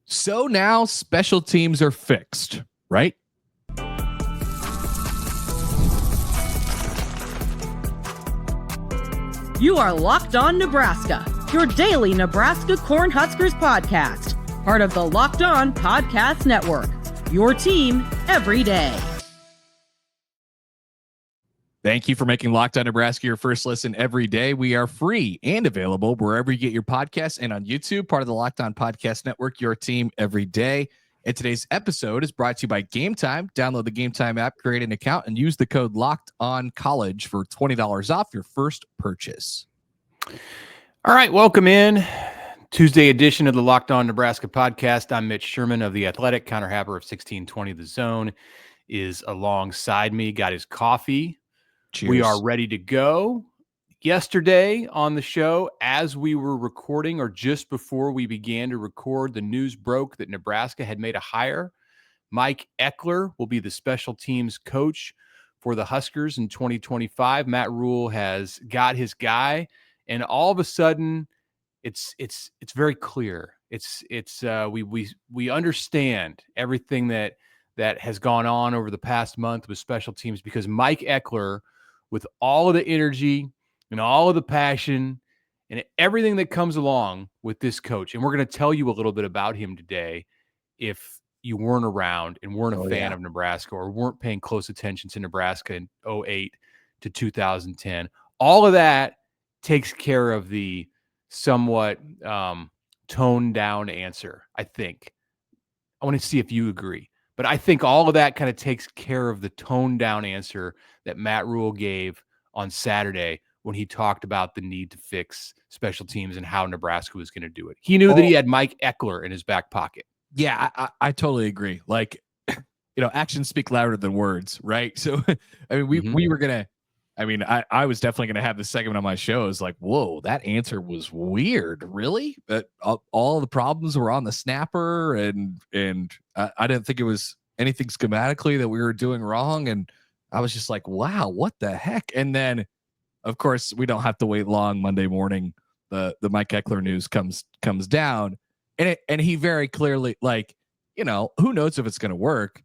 So now special teams are fixed, right? You are Locked On Nebraska, your daily Nebraska Cornhuskers podcast, part of the Locked On Podcast Network, your team every day. Thank you for making Locked On Nebraska your first listen every day. We are free and available wherever you get your podcasts and on YouTube, part of the Locked On Podcast Network, your team every day. And today's episode is brought to you by Game Time. Download the Game Time app, create an account, and use the code LOCKEDONCollege for $20 off your first purchase. All right, welcome in. Tuesday edition of the Locked On Nebraska podcast. I'm Mitch Sherman of The Athletic. Connor Happer of 1620 The Zone is alongside me, got his coffee. Cheers. We are ready to go. Yesterday on the show, as we were recording or just before we began to record, the news broke that Nebraska had made a hire. Mike Ekeler will be the special teams coach for the Huskers in 2025. Matt Rhule has got his guy, and all of a sudden, it's very clear. We understand everything that has gone on over the past month with special teams, because Mike Ekeler, with all of the energy and all of the passion and everything that comes along with this coach, and we're going to tell you a little bit about him today if you weren't around and weren't a fan of Nebraska or weren't paying close attention to Nebraska in 2008 to 2010. All of that takes care of the somewhat toned down answer, I think. I want to see if you agree. But I think all of that kind of takes care of the toned down answer that Matt Rhule gave on Saturday when he talked about the need to fix special teams and how Nebraska was going to do it. He knew that he had Mike Ekeler in his back pocket. Yeah, I totally agree. Like, actions speak louder than words, right? So, I mean, we were going to, I was definitely going to have this segment on my show. It's like, whoa, that answer was weird. Really? But all the problems were on the snapper, and I didn't think it was anything schematically that we were doing wrong. And I was just like, wow, what the heck? And then, of course, we don't have to wait long. Monday morning, the Mike Ekeler news comes down, and he very clearly, like, who knows if it's going to work.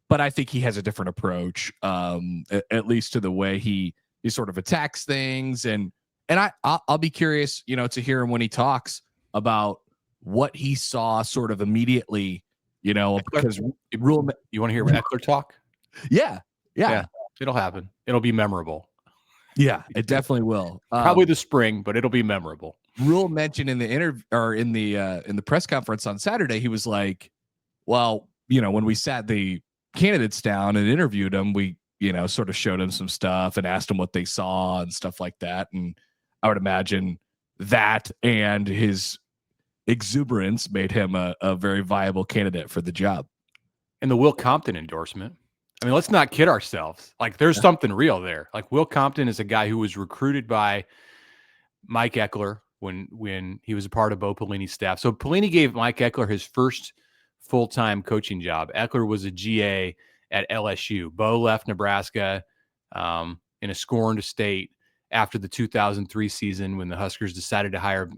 But I think he has a different approach, at least to the way he sort of attacks things. And I'll be curious, to hear him when he talks about what he saw sort of immediately, because Rhule. You want to hear Ekeler talk? Yeah. It'll happen. It'll be memorable. Yeah, it definitely will. Probably the spring, but it'll be memorable. Rhule mentioned in the interview, or in the press conference on Saturday, he was like, well, when we sat the candidates down and interviewed them, we sort of showed him some stuff and asked him what they saw and stuff like that. And I would imagine that and his exuberance made him a very viable candidate for the job. And the Will Compton endorsement, I mean, let's not kid ourselves. Like, there's something real there. Like, Will Compton is a guy who was recruited by Mike Ekeler when he was a part of Bo Pelini's staff. So Pelini gave Mike Ekeler his first full-time coaching job. Ekeler was a GA at LSU. Bo left Nebraska in a scorned state after the 2003 season when the Huskers decided to hire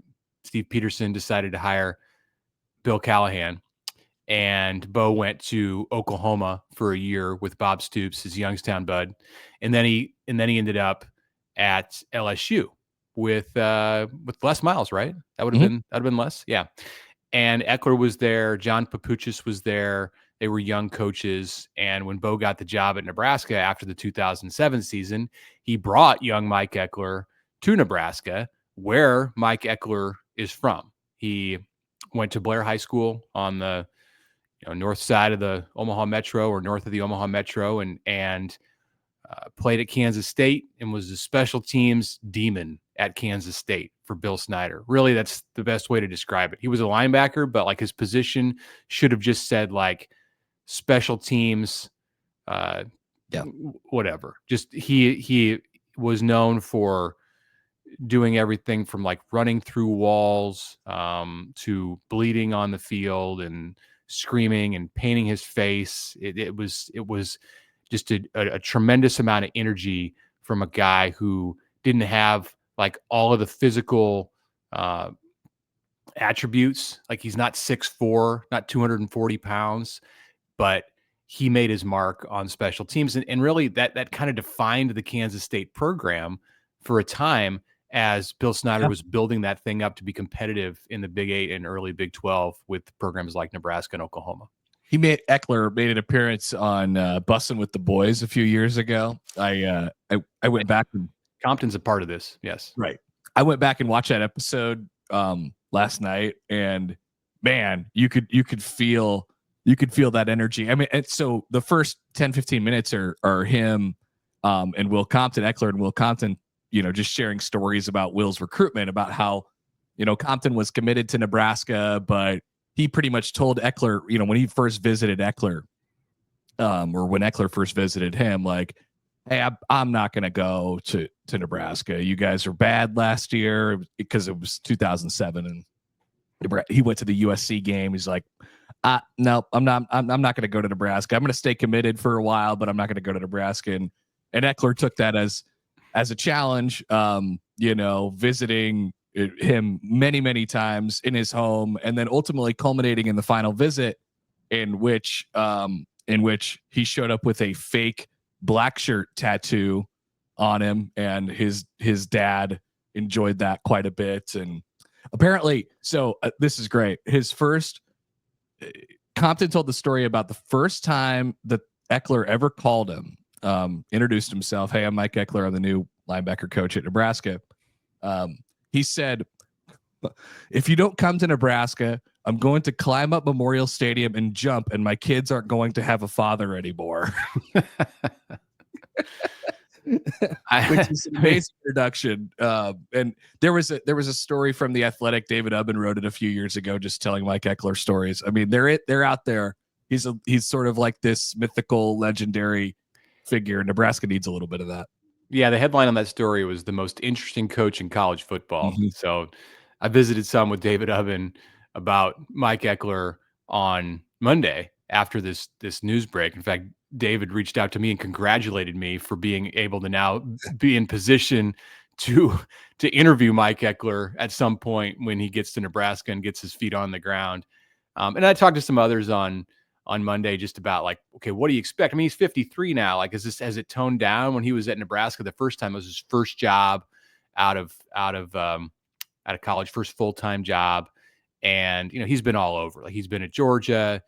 Steve Peterson, decided to hire Bill Callahan. And Bo went to Oklahoma for a year with Bob Stoops, his Youngstown bud. And then he ended up at LSU with Les Miles, right? That would have been Les. Yeah. And Ekeler was there. John Papuchis was there. They were young coaches. And when Bo got the job at Nebraska after the 2007 season, he brought young Mike Ekeler to Nebraska, where Mike Ekeler is from. He went to Blair High School on the north side of the Omaha Metro, or north of the Omaha Metro, and played at Kansas State and was a special teams demon at Kansas State for Bill Snyder. Really, that's the best way to describe it. He was a linebacker, but like his position should have just said like special teams, whatever. Just he was known for doing everything from like running through walls to bleeding on the field and screaming and painting his face. It was just a tremendous amount of energy from a guy who didn't have like all of the physical attributes. Like he's not 6'4", not 240 pounds, but he made his mark on special teams. And really that kind of defined the Kansas State program for a time as Bill Snyder was building that thing up to be competitive in the Big 8 and early Big 12 with programs like Nebraska and Oklahoma. Eckler made an appearance on Bussin' with the Boys a few years ago. I went back and Compton's a part of this. Yes. Right. I went back and watched that episode last night, and man, you could feel that energy. I mean, and so the first 10-15 minutes are him and Will Compton, Eckler and Will Compton, just sharing stories about Will's recruitment, about how, Compton was committed to Nebraska, but he pretty much told Eckler, when he first visited Eckler, or when Eckler first visited him, like, hey, I'm not going to go to Nebraska. You guys are bad last year, because it was 2007, and he went to the USC game. He's like, no, I'm not going to go to Nebraska. I'm going to stay committed for a while, but I'm not going to go to Nebraska. And Eckler took that as a challenge, visiting him many, many times in his home, and then ultimately culminating in the final visit in which he showed up with a fake black shirt tattoo on him, and his dad enjoyed that quite a bit. And apparently, this is great. His first, Compton told the story about the first time that Eckler ever called him, introduced himself. Hey, I'm Mike Ekeler. I'm the new linebacker coach at Nebraska. He said, if you don't come to Nebraska, I'm going to climb up Memorial Stadium and jump, and my kids aren't going to have a father anymore. Which is an amazing introduction. And there was a story from The Athletic. David Ubben wrote it a few years ago, just telling Mike Ekeler stories. I mean, they're out there. He's sort of like this mythical, legendary figure. Nebraska needs a little bit of that. Yeah, the headline on that story was the most interesting coach in college football. Mm-hmm. So I visited some with David Ubben about Mike Ekeler on Monday after this news break. In fact, David reached out to me and congratulated me for being able to now be in position to interview Mike Ekeler at some point when he gets to Nebraska and gets his feet on the ground. And I talked to some others on Monday just about, like, okay, what do you expect? I mean, he's 53 now. Like, has it toned down? When he was at Nebraska the first time, it was his first job out of college, first full-time job. And, he's been all over. Like, he's been at Georgia,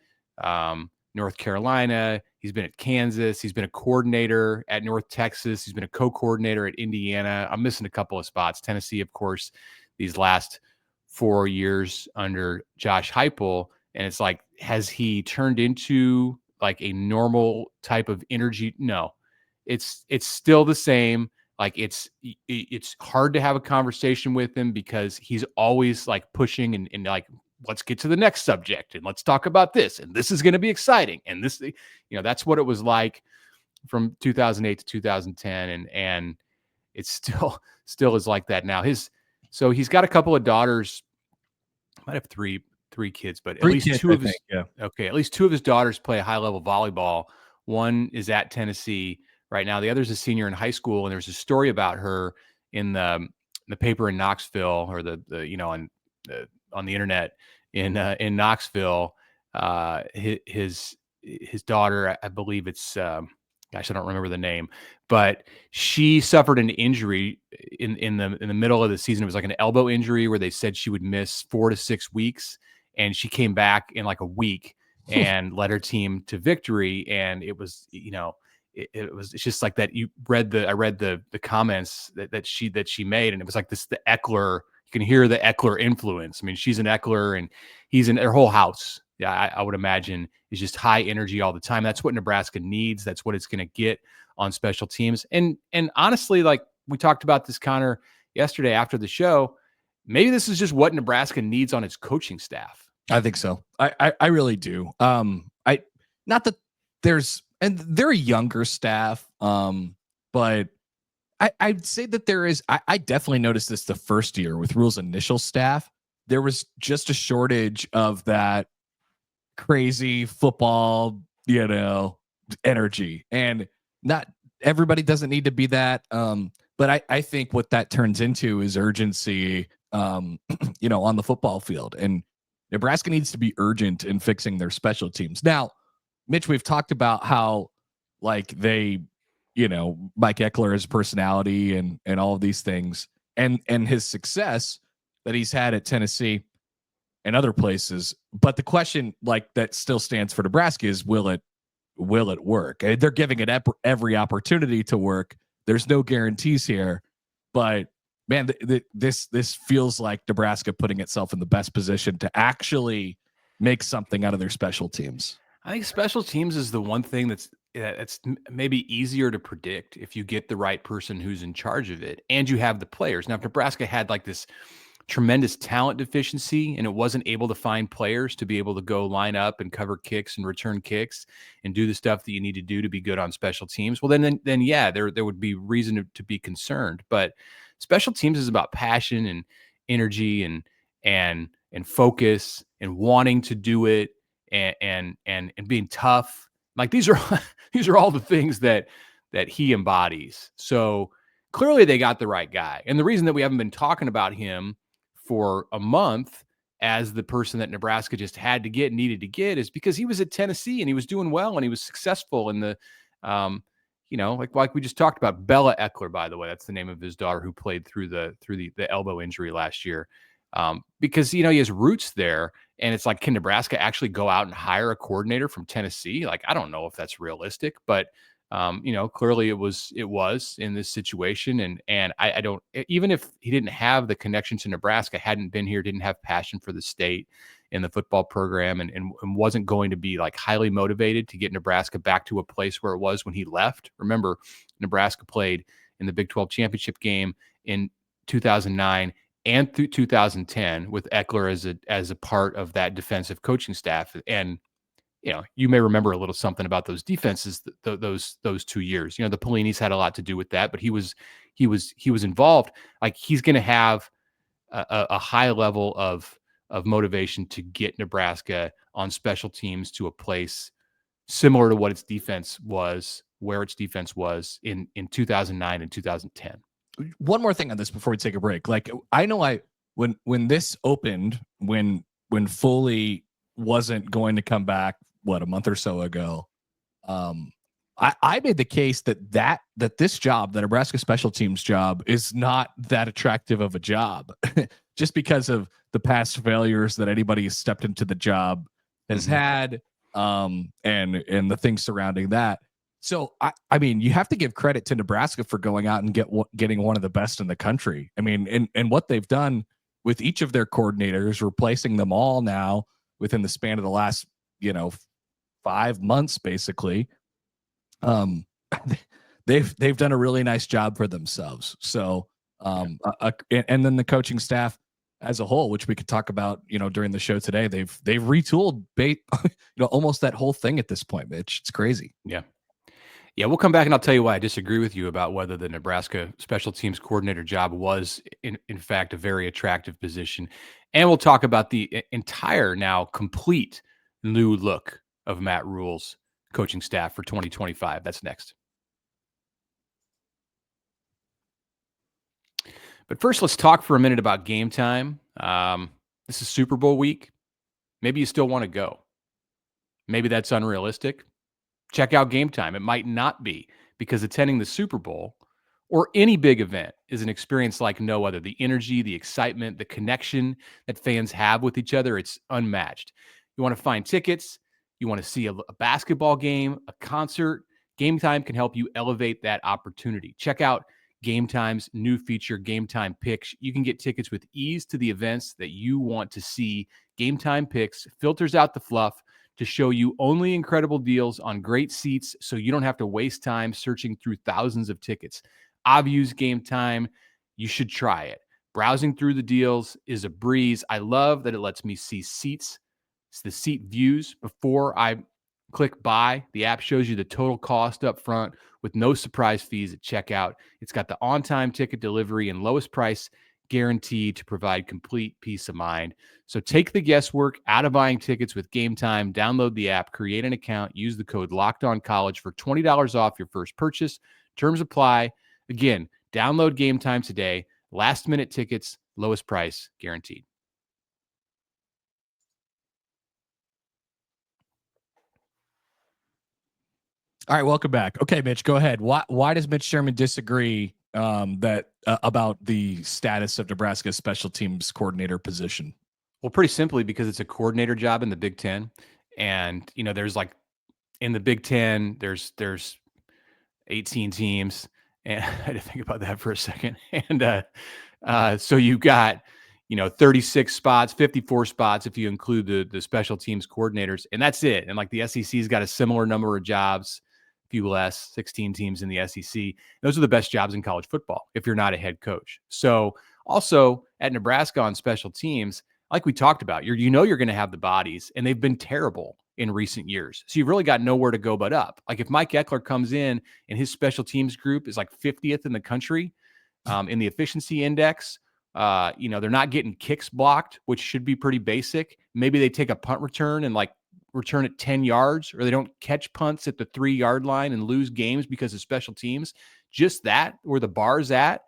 North Carolina. He's been at Kansas. He's been a coordinator at North Texas. He's been a co-coordinator at Indiana. I'm missing a couple of spots. Tennessee, of course, these last 4 years under Josh Heupel. And it's like, has he turned into like a normal type of energy? No, it's still the same. Like, it's hard to have a conversation with him because he's always like pushing and like, let's get to the next subject and let's talk about this. And this is going to be exciting. And this, that's what it was like from 2008 to 2010. And it's still is like that now. So he's got a couple of daughters. Might have three kids, but at least two of his, okay, at least two of his daughters play high level volleyball. One is at Tennessee right now. The other is a senior in high school. And there's a story about her in the paper in Knoxville, or on the internet in Knoxville. His daughter, I believe it's, gosh, I don't remember the name, but she suffered an injury in the middle of the season. It was like an elbow injury where they said she would miss 4 to 6 weeks. And she came back in like a week and led her team to victory. And it was, it's just like that. I read the comments that she made, and it was like the Eckler. You can hear the Eckler influence. I mean, she's an Eckler, and he's in their whole house. Yeah, I would imagine is just high energy all the time. That's what Nebraska needs. That's what it's going to get on special teams. And honestly, like we talked about this, Connor, yesterday after the show, maybe this is just what Nebraska needs on its coaching staff. I think so. I really do. Not that and they're a younger staff, but I'd say that there is. I definitely noticed this the first year with Rhule's initial staff. There was just a shortage of that crazy football, energy, and not everybody doesn't need to be that. But I think what that turns into is urgency on the football field. And Nebraska needs to be urgent in fixing their special teams. Now, Mitch, we've talked about how like they, Mike Ekeler, his personality and all of these things and his success that he's had at Tennessee and other places. But the question like that still stands for Nebraska is, will it work? They're giving it every opportunity to work. There's no guarantees here, but man, this feels like Nebraska putting itself in the best position to actually make something out of their special teams. I think special teams is the one thing that's maybe easier to predict if you get the right person who's in charge of it and you have the players. Now, if Nebraska had like this tremendous talent deficiency and it wasn't able to find players to be able to go line up and cover kicks and return kicks and do the stuff that you need to do to be good on special teams, well, then yeah, there would be reason to be concerned. But special teams is about passion and energy and focus and wanting to do it and being tough. Like these are all the things that he embodies. So clearly they got the right guy. And the reason that we haven't been talking about him for a month as the person that Nebraska just needed to get is because he was at Tennessee and he was doing well and he was successful in the, like we just talked about. Bella Eckler, by the way, that's the name of his daughter who played through the elbow injury last year. Because, he has roots there and it's like, can Nebraska actually go out and hire a coordinator from Tennessee? Like, I don't know if that's realistic, but clearly it was in this situation. And I don't, even if he didn't have the connection to Nebraska, hadn't been here, didn't have passion for the state and the football program and wasn't going to be like highly motivated to get Nebraska back to a place where it was when he left. Remember, Nebraska played in the Big 12 championship game in 2009 and through 2010 with Eckler as a part of that defensive coaching staff. And you may remember a little something about those defenses, those 2 years. The Pelinis had a lot to do with that, but he was involved. Like, he's going to have a high level of motivation to get Nebraska on special teams to a place similar to what its defense was, where its defense was in 2009 and 2010. One more thing on this before we take a break. Like, I know when this opened, when Foley wasn't going to come back, a month or so ago, I made the case that this job, the Nebraska special teams job, is not that attractive of a job just because of the past failures that anybody who's stepped into the job has had, and the things surrounding that. So, I mean, you have to give credit to Nebraska for going out and getting one of the best in the country. I mean, and what they've done with each of their coordinators, replacing them all now within the span of the last, 5 months, basically. They've done a really nice job for themselves. So, and then the coaching staff as a whole, which we could talk about, during the show today, they've retooled almost that whole thing at this point, Mitch. It's crazy. Yeah, we'll come back and I'll tell you why I disagree with you about whether the Nebraska special teams coordinator job was in fact a very attractive position. And we'll talk about the entire now complete new look of Matt Rhule's coaching staff for 2025. That's next. But first, let's talk for a minute about game time. This is Super Bowl week. Maybe you still want to go. Maybe that's unrealistic. Check out Game Time. It might not be, because attending the Super Bowl or any big event is an experience like no other. The energy, the excitement, the connection that fans have with each other, it's unmatched. You want to find tickets, you want to see a basketball game, a concert, Game Time can help you elevate that opportunity. Check out Game Time's new feature, Game Time Picks. You can get tickets with ease to the events that you want to see. Game Time Picks filters out the fluff to show you only incredible deals on great seats, so you don't have to waste time searching through thousands of tickets. I've used Game Time. You should try it. Browsing through the deals is a breeze. I love that it lets me see seats, the seat views before I click buy. The app shows you the total cost up front with no surprise fees at checkout. It's got the on-time ticket delivery and lowest price guaranteed to provide complete peace of mind. So take the guesswork out of buying tickets with Game Time. Download the app, create an account, use the code LOCKEDONCollege for $20 off your first purchase. Terms apply. Again, download Game Time today. Last-minute tickets, lowest price guaranteed. All right, welcome back. Okay, Mitch, go ahead. Why does Mitch Sherman disagree about the status of Nebraska's special teams coordinator position? Well, pretty simply because it's a coordinator job in the Big Ten, and there's like in the Big Ten, there's 18 teams, and I had to think about that for a second. And so you got 36 spots, 54 spots if you include the special teams coordinators, and that's it. And like the SEC's got a similar number of jobs, a few less, 16 teams in the SEC. Those are the best jobs in college football if you're not a head coach. So also at Nebraska on special teams, like we talked about, you're going to have the bodies, and they've been terrible in recent years. So you've really got nowhere to go but up. Like if Mike Ekeler comes in and his special teams group is like 50th in the country in the efficiency index, they're not getting kicks blocked, which should be pretty basic. Maybe they take a punt return and like return it 10 yards, or they don't catch punts at the 3-yard line and lose games because of special teams. Just that, where the bar's at,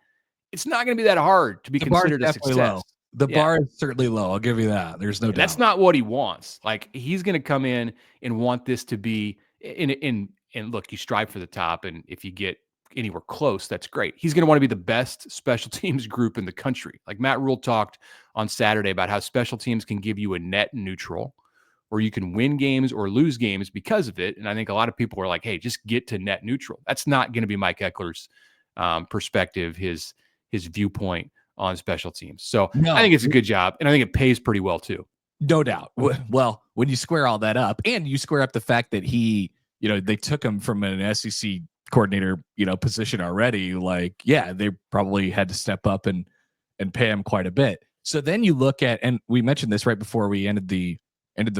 it's not going to be that hard to be considered a success. Low. The bar is certainly low. I'll give you that. There's no doubt. That's not what he wants. Like he's going to come in and want this to be and look, you strive for the top. And if you get anywhere close, that's great. He's going to want to be the best special teams group in the country. Like Matt Rhule talked on Saturday about how special teams can give you a net neutral, or you can win games or lose games because of it. And I think a lot of people are like, hey, just get to net neutral. That's not going to be Mike Eckler's perspective, his viewpoint on special teams. So I think it's a good job, and I think it pays pretty well too. No doubt. Well, when you square all that up, and you square up the fact that they took him from an SEC coordinator, position already, like, yeah, they probably had to step up and pay him quite a bit. So then you look at, and we mentioned this right before we ended the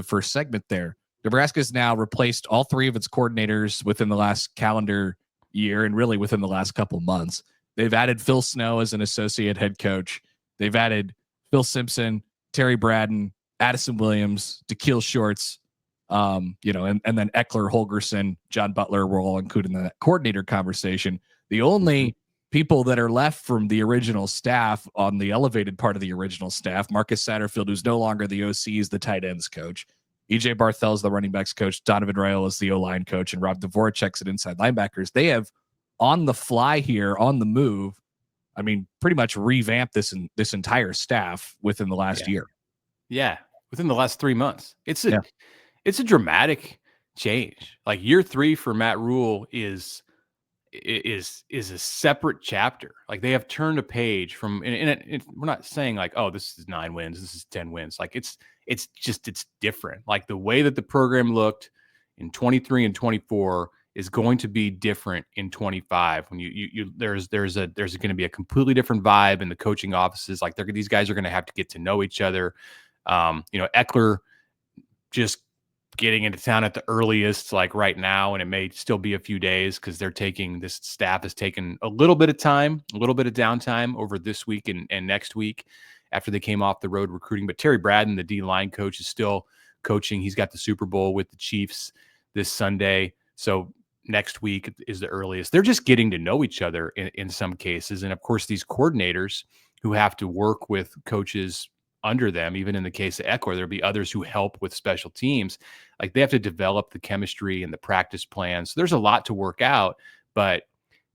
first segment there, Nebraska's now replaced all 3 of its coordinators within the last calendar year, and really within the last couple of months. They've added Phil Snow as an associate head coach. They've added Phil Simpson, Terry Braden, Addison Williams, Da'Keel Shorts, and then Eckler, Holgerson, John Butler were all included in that coordinator conversation. The only people that are left from the original staff on the elevated part of the original staff, Marcus Satterfield, who's no longer the OC, is the tight ends coach. EJ Barthel is the running backs coach. Donovan Rail is the O-line coach, and Rob Dvorak's at inside linebackers. They have on the fly here, on the move, I mean, pretty much revamped this entire staff within the last year. Yeah, within the last 3 months. It's a dramatic change. Like year 3 for Matt Rhule is a separate chapter. Like they have turned a page from, and we're not saying like, oh, this is 9 wins, this is 10 wins. Like it's different. Like the way that the program looked in 23 and 24 is going to be different in 25 when there's going to be a completely different vibe in the coaching offices. Like these guys are going to have to get to know each other. Eckler just getting into town at the earliest, like right now, and it may still be a few days because this staff has taken a little bit of time, a little bit of downtime over this week and next week after they came off the road recruiting. But Terry Braden, the D-line coach, is still coaching. He's got the Super Bowl with the Chiefs this Sunday. So next week is the earliest. They're just getting to know each other in some cases. And of course, these coordinators who have to work with coaches under them, even in the case of Eckler, there'll be others who help with special teams. Like they have to develop the chemistry and the practice plans. So there's a lot to work out, but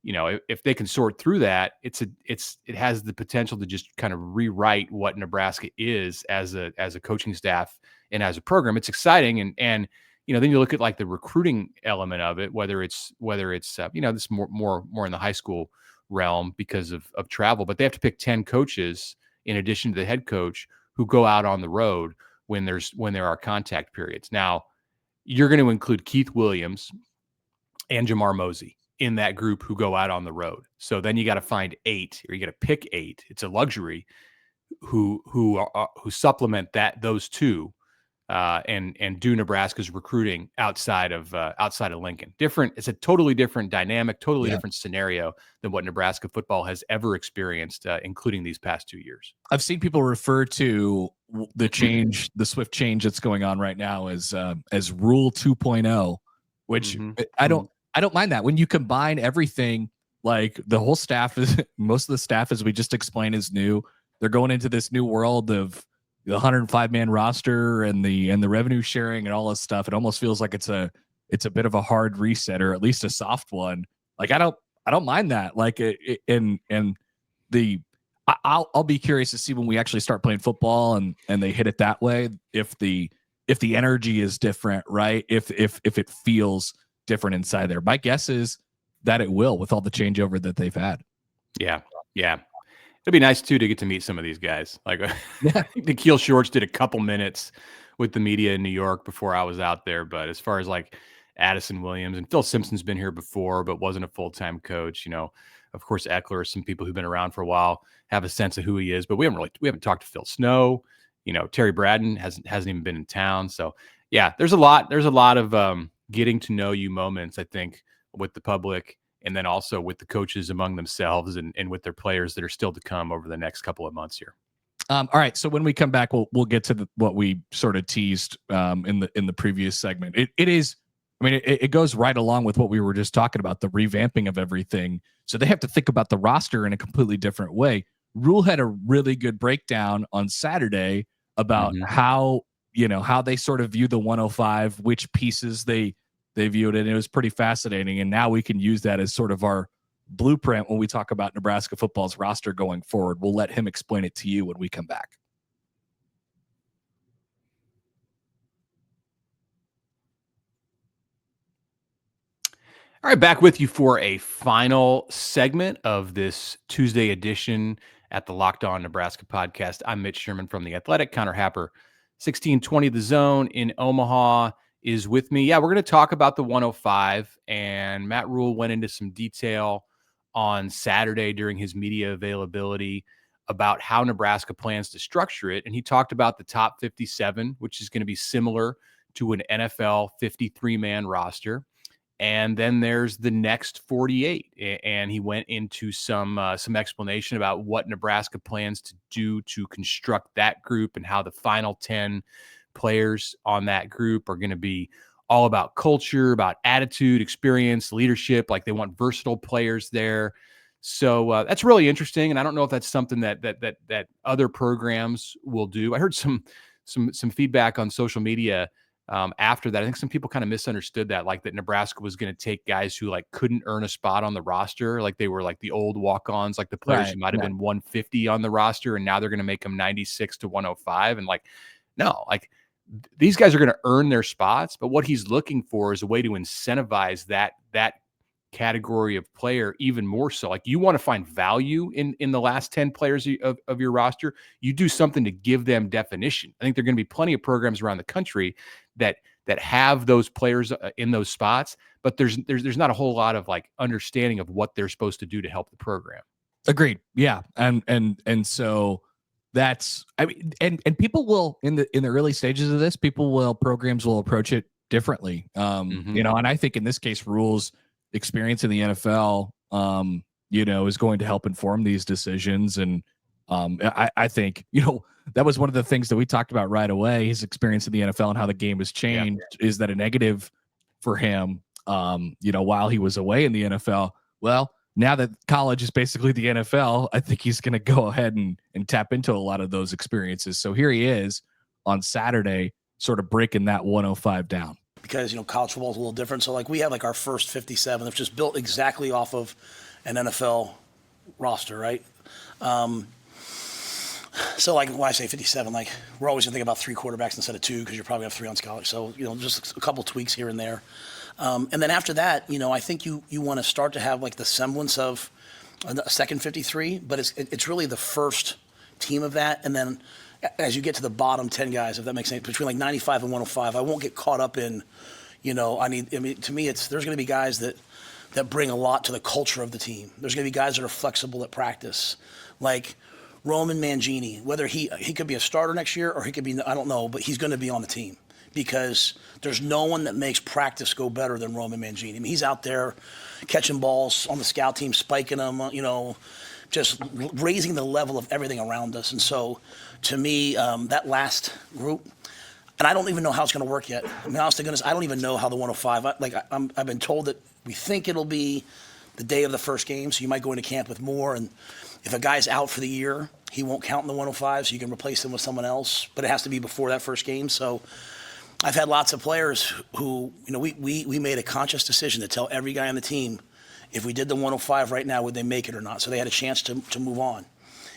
if they can sort through that, it has the potential to just kind of rewrite what Nebraska is as a coaching staff and as a program. It's exciting. And then you look at like the recruiting element of it, whether it's this more in the high school realm because of travel, but they have to pick 10 coaches in addition to the head coach who go out on the road when there are contact periods. Now you're going to include Keith Williams and Jamar Mosey in that group who go out on the road. So then you got to find 8, or you got to pick 8. It's a luxury who supplement those 2. And do Nebraska's recruiting outside of Lincoln. Different. It's a totally different dynamic, totally different scenario than what Nebraska football has ever experienced, including these past 2 years. I've seen people refer to the swift change that's going on right now as Rule 2.0, which I don't mind that. When you combine everything Like the whole staff is most of the staff, as we just explained, is new. They're going into this new world of the 105-man roster and the revenue sharing and all this stuff. It almost feels like it's a bit of a hard reset, or at least a soft one. Like I don't mind that. Like I'll be curious to see when we actually start playing football and they hit it that way, if the energy is different, right? If it feels different inside there. My guess is that it will, with all the changeover that they've had. Yeah. It'd be nice too to get to meet some of these guys. Like Nikhil Shorts did a couple minutes with the media in New York before I was out there. But as far as like Addison Williams, and Phil Simpson's been here before, but wasn't a full-time coach. Of course, Eckler, some people who've been around for a while have a sense of who he is, but we haven't talked to Phil Snow. Terry Braden hasn't even been in town. So yeah, there's a lot of getting to know you moments, I think, with the public, and then also with the coaches among themselves and with their players that are still to come over the next couple of months here. All right. So when we come back, we'll get to what we sort of teased in the previous segment. It goes right along with what we were just talking about, the revamping of everything. So they have to think about the roster in a completely different way. Rhule had a really good breakdown on Saturday about how they sort of view the 105, which pieces they viewed it. And it was pretty fascinating. And now we can use that as sort of our blueprint when we talk about Nebraska football's roster going forward. We'll let him explain it to you when we come back. All right, back with you for a final segment of this Tuesday edition at the Locked On Nebraska podcast. I'm Mitch Sherman from The Athletic. Connor Happer, 1620 The Zone in Omaha, is with me. Yeah, we're going to talk about the 105, and Matt Rhule went into some detail on Saturday during his media availability about how Nebraska plans to structure it. And he talked about the top 57, which is going to be similar to an NFL 53-man roster. And then there's the next 48. And he went into some explanation about what Nebraska plans to do to construct that group and how the final 10 players on that group are going to be all about culture, about attitude, experience, leadership. Like they want versatile players there. So that's really interesting. And I don't know if that's something that other programs will do. I heard some feedback on social media after that. I think some people kind of misunderstood that, like that Nebraska was going to take guys who like couldn't earn a spot on the roster. Like they were like the old walk-ons, like the players who might've been 150 on the roster. And now they're going to make them 96 to 105. And like, no, like these guys are going to earn their spots, but what he's looking for is a way to incentivize that category of player even more so. Like you want to find value in the last 10 players of your roster. You do something to give them definition. I think there are going to be plenty of programs around the country that have those players in those spots, but there's not a whole lot of like understanding of what they're supposed to do to help the program. Agreed. Yeah. And so that's, and people will in the early stages of this, programs will approach it differently. And I think in this case, Rhule's experience in the NFL, is going to help inform these decisions. And I think, that was one of the things that we talked about right away. His experience in the NFL and how the game has changed. Yeah. Is that a negative for him, while he was away in the NFL? Well, now that college is basically the NFL, I think he's going to go ahead and tap into a lot of those experiences. So here he is on Saturday, sort of breaking that 105 down. Because, college football is a little different. So, like, we have, like, our first 57 that's just built exactly off of an NFL roster, right? So, like, when I say 57, like, we're always going to think about 3 quarterbacks instead of 2 because you probably have 3 on scholarship. So, just a couple tweaks here and there. And then after that, I think you want to start to have, like, the semblance of a second 53, but it's really the first team of that. And then as you get to the bottom 10 guys, if that makes sense, between like 95 and 105, I won't get caught up in, to me, there's going to be guys that bring a lot to the culture of the team. There's going to be guys that are flexible at practice, like Roman Mangini, whether he could be a starter next year or he could be, I don't know, but he's going to be on the team because there's no one that makes practice go better than Roman Mangini. I mean, he's out there catching balls on the scout team, spiking them, just raising the level of everything around us. And so, to me, that last group, and I don't even know how it's going to work yet. I mean, honest to goodness, I don't even know how the 105. I've been told that we think it'll be the day of the first game, so you might go into camp with more. And if a guy's out for the year, he won't count in the 105, so you can replace him with someone else. But it has to be before that first game. So I've had lots of players who, we made a conscious decision to tell every guy on the team, if we did the 105 right now, would they make it or not? So they had a chance to move on.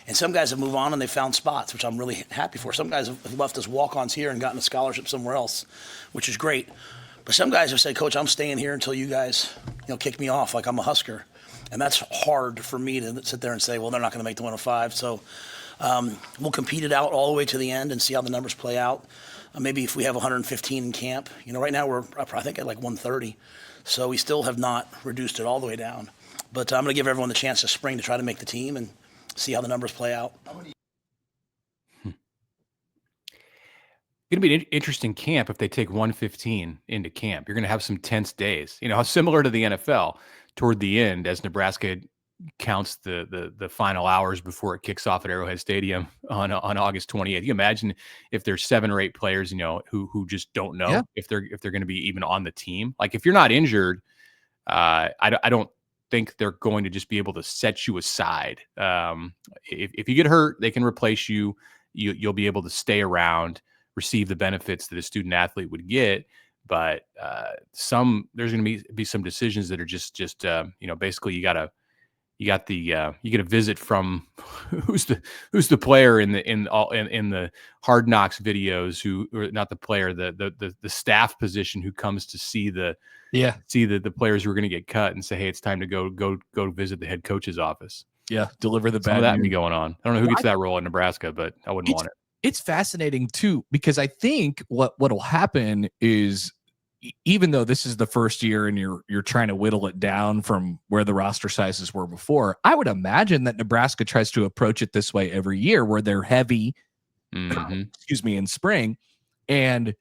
And some guys have moved on and they found spots, which I'm really happy for. Some guys have left as walk-ons here and gotten a scholarship somewhere else, which is great. But some guys have said, Coach, I'm staying here until you guys, kick me off like I'm a Husker. And that's hard for me to sit there and say, well, they're not going to make the 105. So we'll compete it out all the way to the end and see how the numbers play out. Maybe if we have 115 in camp, right now we're I think at like 130. So we still have not reduced it all the way down. But I'm going to give everyone the chance this spring to try to make the team and see how the numbers play out. Going to be an interesting camp if they take 115 into camp. You're going to have some tense days. How similar to the NFL toward the end, as Nebraska counts the final hours before it kicks off at Arrowhead Stadium on August 28th. You imagine if there's 7 or 8 players, who just don't know if they're going to be even on the team. Like if you're not injured, I don't think they're going to just be able to set you aside. If you get hurt, they can replace you. You'll be able to stay around, receive the benefits that a student athlete would get. But there's going to be some decisions that are just basically you get a visit from who's the player in the Hard Knocks videos, or not the player, the staff position who comes to see the players who are going to get cut and say, hey, it's time to go visit the head coach's office. Yeah, deliver the bad news. That news. be going on. I don't know who gets that role in Nebraska, but I wouldn't want it. It's fascinating too, because I think what'll happen is, even though this is the first year and you're trying to whittle it down from where the roster sizes were before, I would imagine that Nebraska tries to approach it this way every year, where they're heavy, in spring, and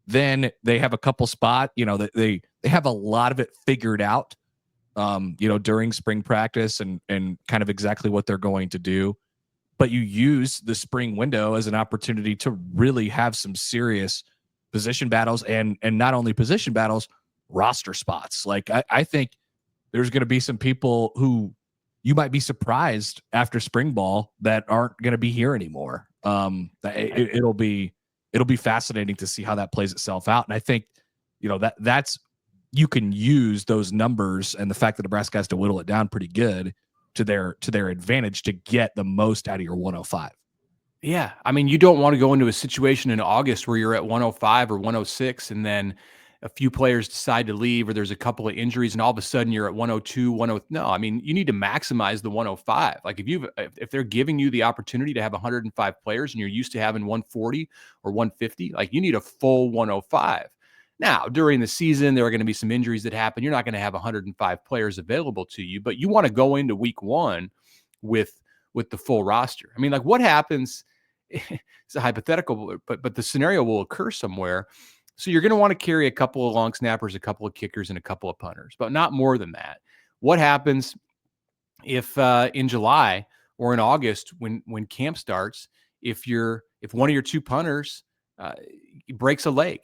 then they have a couple spot, that they have a lot of it figured out, during spring practice and kind of exactly what they're going to do. But you use the spring window as an opportunity to really have some serious position battles, and not only position battles, roster spots. Like I think there's going to be some people who you might be surprised after spring ball that aren't going to be here anymore. It'll be fascinating to see how that plays itself out. And I think, that's you can use those numbers and the fact that Nebraska has to whittle it down pretty good to their advantage to get the most out of your 105. Yeah. I mean, you don't want to go into a situation in August where you're at 105 or 106 and then a few players decide to leave, or there's a couple of injuries and all of a sudden you're at 102, 103. No, I mean, you need to maximize the 105. Like if they're giving you the opportunity to have 105 players and you're used to having 140 or 150, like you need a full 105. Now, during the season, there are going to be some injuries that happen. You're not going to have 105 players available to you, but you want to go into week 1 with the full roster. I mean, like what happens, it's a hypothetical, but the scenario will occur somewhere. So you're going to want to carry a couple of long snappers, a couple of kickers, and a couple of punters, but not more than that. What happens if in July or in August when camp starts, if one of your 2 punters breaks a leg?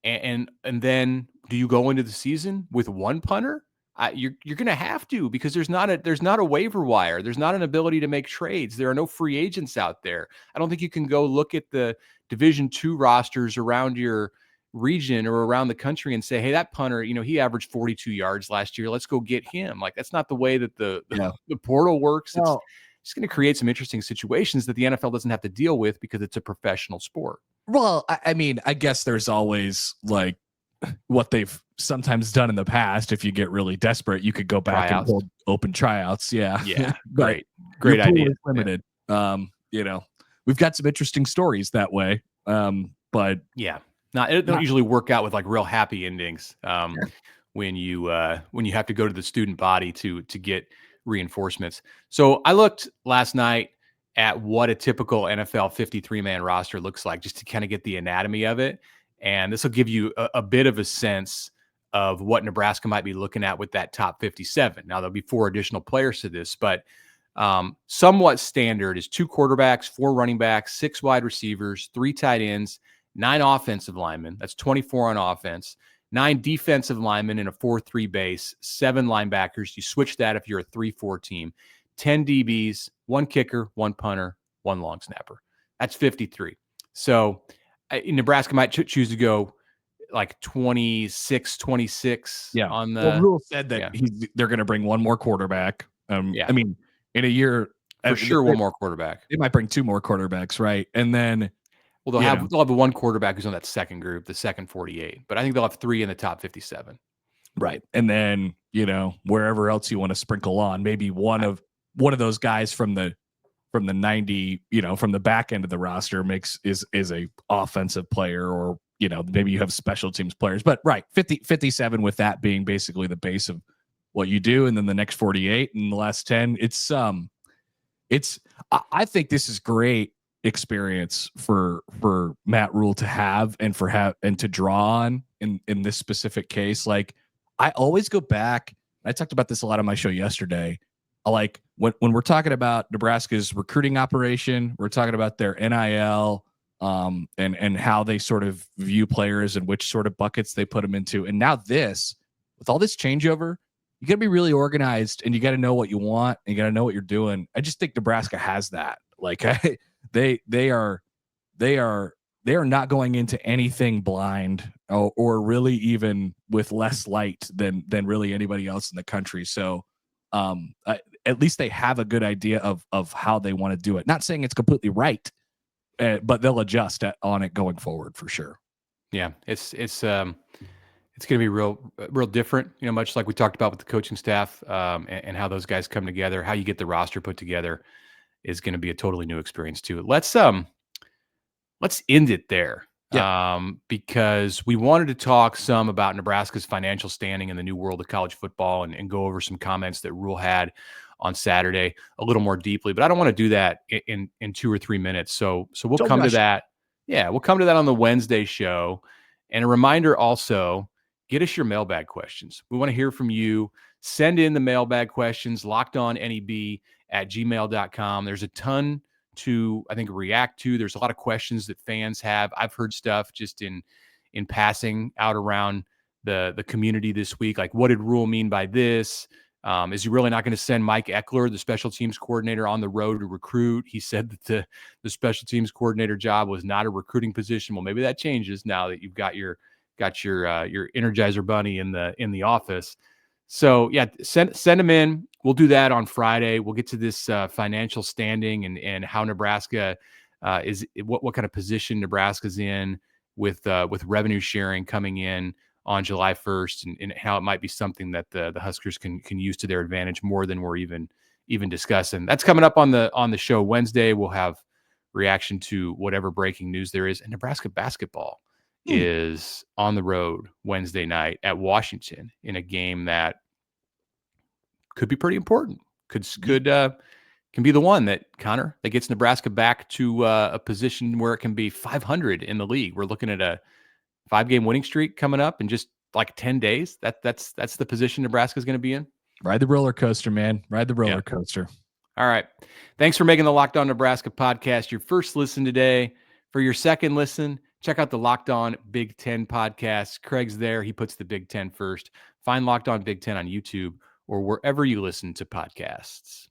And then do you go into the season with 1 punter? You're going to have to, because there's not a waiver wire. There's not an ability to make trades. There are no free agents out there. I don't think you can go look at the Division II rosters around your region or around the country and say, hey, that punter, he averaged 42 yards last year. Let's go get him. Like that's not the way that the portal works. It's just going to create some interesting situations that the NFL doesn't have to deal with because it's a professional sport. Well, I mean, I guess there's always like what they've sometimes done in the past. If you get really desperate, you could go back and hold open tryouts. Yeah. Great idea. Limited. We've got some interesting stories that way. But yeah, it don't usually work out with like real happy endings. When you have to go to the student body to get reinforcements. So I looked last night at what a typical NFL 53-man roster looks like, just to kind of get the anatomy of it. And this will give you a bit of a sense of what Nebraska might be looking at with that top 57. Now, there'll be 4 additional players to this, but somewhat standard is 2 quarterbacks, 4 running backs, 6 wide receivers, 3 tight ends, 9 offensive linemen. That's 24 on offense. 9 defensive linemen in a 4-3 base, 7 linebackers. You switch that if you're a 3-4 team. 10 DBs, 1 kicker, 1 punter, 1 long snapper. That's 53. So Nebraska might choose to go like 26 on the. Well, Rhule said that they're going to bring one more quarterback. I mean, in a year, for sure, one more quarterback. They might bring 2 more quarterbacks, right? And then, well, they'll have 1 quarterback who's on that second group, the second 48. But I think they'll have 3 in the top 57. Right, and then wherever else you want to sprinkle on, maybe one of those guys from the 90, from the back end of the roster is a offensive player, or maybe you have special teams players. But right, 57 with that being basically the base of what you do, and then the next 48 and the last 10. I think this is great experience for Matt Rhule to have and to draw on in this specific case. Like, I always go back. I talked about this a lot on my show yesterday. Like when we're talking about Nebraska's recruiting operation, we're talking about their NIL, and how they sort of view players and which sort of buckets they put them into. And now with all this changeover, you got to be really organized, and you got to know what you want, and you got to know what you're doing. I just think Nebraska has that. Like, they are not going into anything blind, or really even with less light than really anybody else in the country. So at least they have a good idea of how they want to do it. Not saying it's completely right, but they'll adjust on it going forward for sure. Yeah, it's going to be real different, much like we talked about with the coaching staff, and how those guys come together, how you get the roster put together is going to be a totally new experience too. Let's end it there. Because we wanted to talk some about Nebraska's financial standing in the new world of college football, and go over some comments that Rhule had on Saturday a little more deeply. But I don't want to do that in 2 or 3 minutes. So we'll come to that. Yeah, we'll come to that on the Wednesday show. And a reminder also, get us your mailbag questions. We want to hear from you. Send in the mailbag questions, lockedonneb@gmail.com. There's a ton to, I think, react to. There's a lot of questions that fans have. I've heard stuff just in passing out around the community this week. Like, what did Rhule mean by this? Is he really not going to send Mike Ekeler, the special teams coordinator, on the road to recruit? He said that the special teams coordinator job was not a recruiting position. Well, maybe that changes now that you've got your Energizer Bunny in the office. So yeah, send them in. We'll do that on Friday. We'll get to this financial standing and how Nebraska is, what kind of position Nebraska's in with revenue sharing coming in on July 1st, and how it might be something that the Huskers can use to their advantage more than we're even discussing. That's coming up on the show Wednesday. We'll have reaction to whatever breaking news there is. And Nebraska basketball is on the road Wednesday night at Washington in a game that could be pretty important. Can be the one that gets Nebraska back to a position where it can be 500 in the league. We're looking at a 5-game winning streak coming up in just like 10 days. That's the position Nebraska is going to be in. Ride the roller coaster, man. Ride the roller coaster. All right. Thanks for making the Locked On Nebraska podcast your first listen today. For your second listen, check out the Locked On Big Ten podcast. Craig's there. He puts the Big Ten first. Find Locked On Big Ten on YouTube or wherever you listen to podcasts.